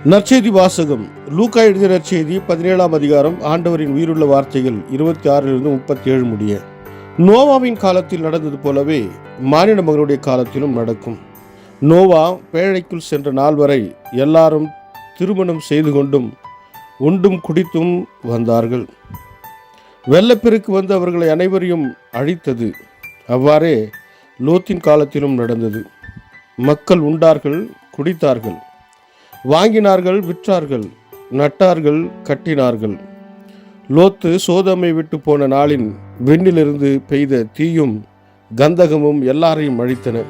நற்செய்தி வாசகம். லூக்கா எழுதிய நற்செய்தி 17ஆம் அதிகாரம். ஆண்டவரின் உயிருள்ள வார்த்தைகள் 26 37 முடிய. நோவாவின் காலத்தில் நடந்தது போலவே மானிட மகனுடைய காலத்திலும் நடக்கும். நோவா பேழைக்குள் சென்ற நாள் வரை எல்லாரும் திருமணம் செய்து கொண்டும் உண்டும் குடித்தும் வந்தார்கள். வெள்ளப்பெருக்கு வந்து அவர்களை அனைவரையும் அழித்தது. அவ்வாறே லோத்தின் காலத்திலும் நடந்தது. மக்கள் உண்டார்கள், குடித்தார்கள், வாங்கினார்கள், விற்றார்கள், நட்டார்கள், கட்டினார்கள். லோத்து சோதமை விட்டு போன நாளின் விண்ணிலிருந்து பெய்த தீயும் கந்தகமும் எல்லாரையும் அழித்தன.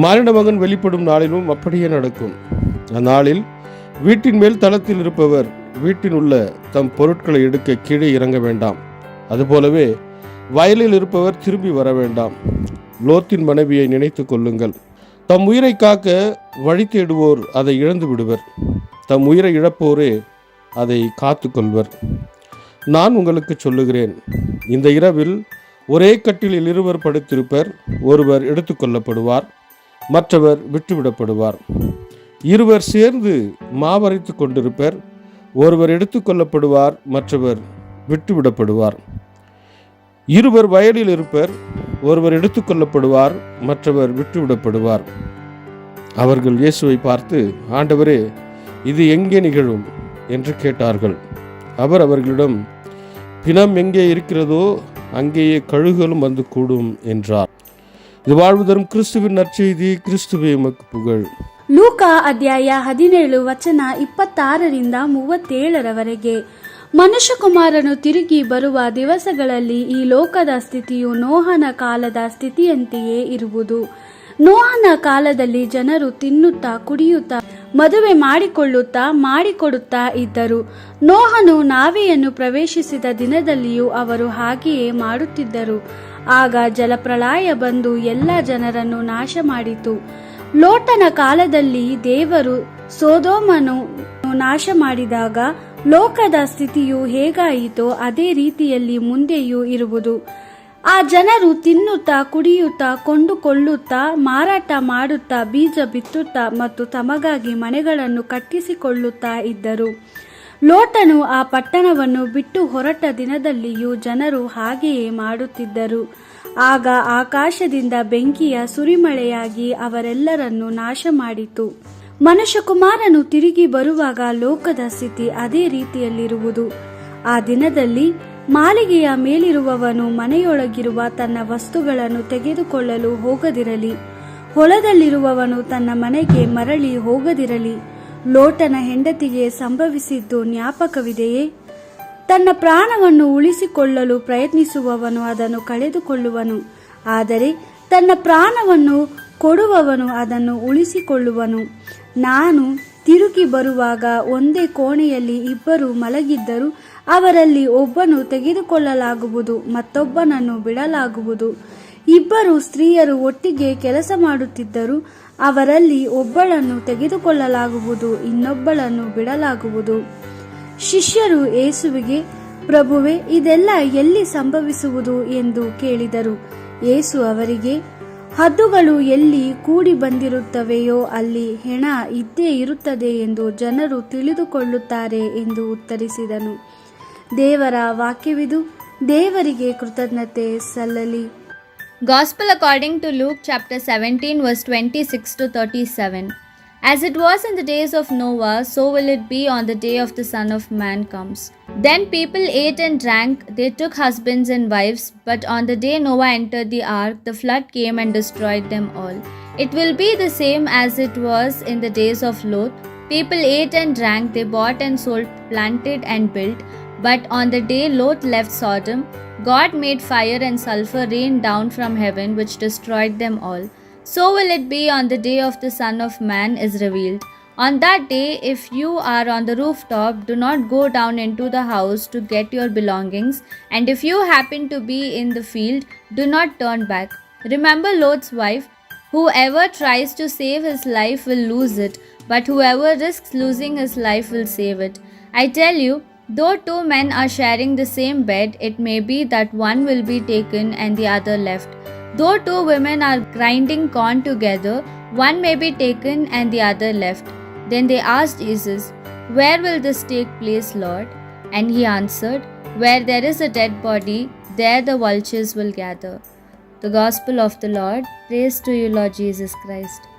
மானிட மகன் வெளிப்படும் நாளிலும் அப்படியே நடக்கும். அந்நாளில் வீட்டின் மேல் தளத்தில் இருப்பவர் வீட்டில் உள்ள தம் பொருட்களை எடுக்க கீழே இறங்க வேண்டாம். அதுபோலவே வயலில் இருப்பவர் திரும்பி வர வேண்டாம். லோத்தின் மனைவியை நினைத்து கொள்ளுங்கள். தம் உயிரை காக்க வழி தேடுவோர் அதை இழந்து விடுவர், தம் உயிரை இழப்போரே அதை காத்து கொள்வர். நான் உங்களுக்கு சொல்லுகிறேன், இந்த இரவில் ஒரே கட்டிலில் இருவர் படுத்திருப்பர். ஒருவர் எடுத்துக்கொள்ளப்படுவார், மற்றவர் விட்டுவிடப்படுவார். இருவர் சேர்ந்து மாவரைத்து கொண்டிருப்பர். ஒருவர் எடுத்துக்கொள்ளப்படுவார், மற்றவர் விட்டுவிடப்படுவார். இருவர் வயலில் இருப்பர். ஒருவர் எடுத்துக்கொள்ளப்படுவார், மற்றவர் விட்டுவிடப்படுவார். அவர்கள் இயேசுவை பார்த்து, ஆண்டவரே, இது எங்கே நிகழும் என்று கேட்டார்கள். அவர் அவர்களிடம், பிணம் எங்கே இருக்கிறதோ அங்கேயே கழுகுகளும் வந்து கூடும் என்றார். இது வாழ்வு தரும் கிறிஸ்துவின் நற்செய்தி. கிறிஸ்துவே உமக்கு புகழ். ಲೂಕಾ ಅಧ್ಯಾಯ 17 ವಚನ 26ರಿಂದ 37ರವರೆಗೆ. ಮನುಷ್ಯಕುಮಾರನು ತಿರುಗಿ ಬರುವ ದಿವಸಗಳಲ್ಲಿ ಈ ಲೋಕದ ಸ್ಥಿತಿಯು ನೋಹನ ಕಾಲದ ಸ್ಥಿತಿಯಂತೆಯೇ ಇರುವುದು. ನೋಹನ ಕಾಲದಲ್ಲಿ ಜನರು ತಿನ್ನುತ್ತಾ, ಕುಡಿಯುತ್ತಾ, ಮದುವೆ ಮಾಡಿಕೊಡುತ್ತಾ ಇದ್ದರು. ನೋಹನು ನಾವೆಯನ್ನು ಪ್ರವೇಶಿಸಿದ ದಿನದಲ್ಲಿಯೂ ಅವರು ಹಾಗೆಯೇ ಮಾಡುತ್ತಿದ್ದರು. ಆಗ ಜಲಪ್ರಳಯ ಬಂದು ಎಲ್ಲ ಜನರನ್ನು ನಾಶ ಮಾಡಿತು. ಲೋಟನ ಕಾಲದಲ್ಲಿ ದೇವರು ಸೊದೋಮನ್ನು ನಾಶ ಮಾಡಿದಾಗ ಲೋಕದ ಸ್ಥಿತಿಯು ಹೇಗಾಯಿತೋ ಅದೇ ರೀತಿಯಲ್ಲಿ ಮುಂದೆಯೂ ಇರುವುದು. ಆ ಜನರು ತಿನ್ನುತ್ತಾ, ಕುಡಿಯುತ್ತಾ, ಕೊಂಡುಕೊಳ್ಳುತ್ತಾ, ಮಾರಾಟ ಮಾಡುತ್ತಾ, ಬೀಜ ಬಿತ್ತುತ್ತಾ ಮತ್ತು ತಮಗಾಗಿ ಮನೆಗಳನ್ನು ಕಟ್ಟಿಸಿಕೊಳ್ಳುತ್ತಾ ಇದ್ದರು. ಲೋಟನು ಆ ಪಟ್ಟಣವನ್ನು ಬಿಟ್ಟು ಹೊರಟ ದಿನದಲ್ಲಿಯೂ ಜನರು ಹಾಗೆಯೇ ಮಾಡುತ್ತಿದ್ದರು. ಆಗ ಆಕಾಶದಿಂದ ಬೆಂಕಿಯ ಸುರಿಮಳೆಯಾಗಿ ಅವರೆಲ್ಲರನ್ನು ನಾಶ ಮಾಡಿತು. ಮನುಷ್ಯಕುಮಾರನು ತಿರುಗಿ ಬರುವಾಗ ಲೋಕದ ಸ್ಥಿತಿ ಅದೇ ರೀತಿಯಲ್ಲಿರುವುದು. ಆ ದಿನದಲ್ಲಿ ಮಾಳಿಗೆಯ ಮೇಲಿರುವವನು ಮನೆಯೊಳಗಿರುವ ತನ್ನ ವಸ್ತುಗಳನ್ನು ತೆಗೆದುಕೊಳ್ಳಲು ಹೋಗದಿರಲಿ, ಹೊಲದಲ್ಲಿರುವವನು ತನ್ನ ಮನೆಗೆ ಮರಳಿ ಹೋಗದಿರಲಿ. ಲೋಟನ ಹೆಂಡತಿಗೆ ಸಂಭವಿಸಿದ್ದು ಜ್ಞಾಪಕವಿದೆಯೇ? ತನ್ನ ಪ್ರಾಣವನ್ನು ಉಳಿಸಿಕೊಳ್ಳಲು ಪ್ರಯತ್ನಿಸುವವನು ಅದನ್ನು ಕಳೆದುಕೊಳ್ಳುವನು, ಆದರೆ ತನ್ನ ಪ್ರಾಣವನ್ನು ಕೊಡುವವನು ಅದನ್ನು ಉಳಿಸಿಕೊಳ್ಳುವನು. ನಾನು ತಿರುಗಿ ಬರುವಾಗ ಒಂದೇ ಕೋಣೆಯಲ್ಲಿ ಇಬ್ಬರು ಮಲಗಿದ್ದರು. ಅವರಲ್ಲಿ ಒಬ್ಬನು ತೆಗೆದುಕೊಳ್ಳಲಾಗುವುದು, ಮತ್ತೊಬ್ಬನನ್ನು ಬಿಡಲಾಗುವುದು. ಇಬ್ಬರು ಸ್ತ್ರೀಯರು ಒಟ್ಟಿಗೆ ಕೆಲಸ ಮಾಡುತ್ತಿದ್ದರು. ಅವರಲ್ಲಿ ಒಬ್ಬಳನ್ನು ತೆಗೆದುಕೊಳ್ಳಲಾಗುವುದು, ಇನ್ನೊಬ್ಬಳನ್ನು ಬಿಡಲಾಗುವುದು. ಶಿಷ್ಯರು ಯೇಸುವಿಗೆ, ಪ್ರಭುವೇ, ಇದೆಲ್ಲ ಎಲ್ಲಿ ಸಂಭವಿಸುವುದು ಎಂದು ಕೇಳಿದರು. ಯೇಸು ಅವರಿಗೆ, ಹದ್ದುಗಳು ಎಲ್ಲಿ ಕೂಡಿ ಬಂದಿರುತ್ತವೆಯೋ ಅಲ್ಲಿ ಹೆಣ ಇದ್ದೇ ಇರುತ್ತದೆ ಎಂದು ಜನರು ತಿಳಿದುಕೊಳ್ಳುತ್ತಾರೆ ಎಂದು ಉತ್ತರಿಸಿದನು. ದೇವರ ವಾಕ್ಯವಿದು. ದೇವರಿಗೆ ಕೃತಜ್ಞತೆ ಸಲ್ಲಲಿ. Gospel according to Luke chapter 17 verse 26 to 37. As it was in the days of Noah, so will it be on the day of the Son of Man comes. Then people ate and drank, they took husbands and wives, but on the day Noah entered the ark, the flood came and destroyed them all. It will be the same as it was in the days of Lot. People ate and drank, they bought and sold, planted and built. But on the day Lot left Sodom, God made fire and sulfur rain down from heaven, which destroyed them all. So will it be on the day of the Son of Man is revealed. On that day, if you are on the rooftop, do not go down into the house to get your belongings, and if you happen to be in the field, do not turn back. Remember Lot's wife. Whoever tries to save his life will lose it, but whoever risks losing his life will save it. I tell you, though two men are sharing the same bed, it may be that one will be taken and the other left. Though two women are grinding corn together, one may be taken and the other left. Then they asked Jesus, "Where will this take place, Lord?" And he answered, "Where there is a dead body, there the vultures will gather." The Gospel of the Lord. Praise to you, Lord Jesus Christ.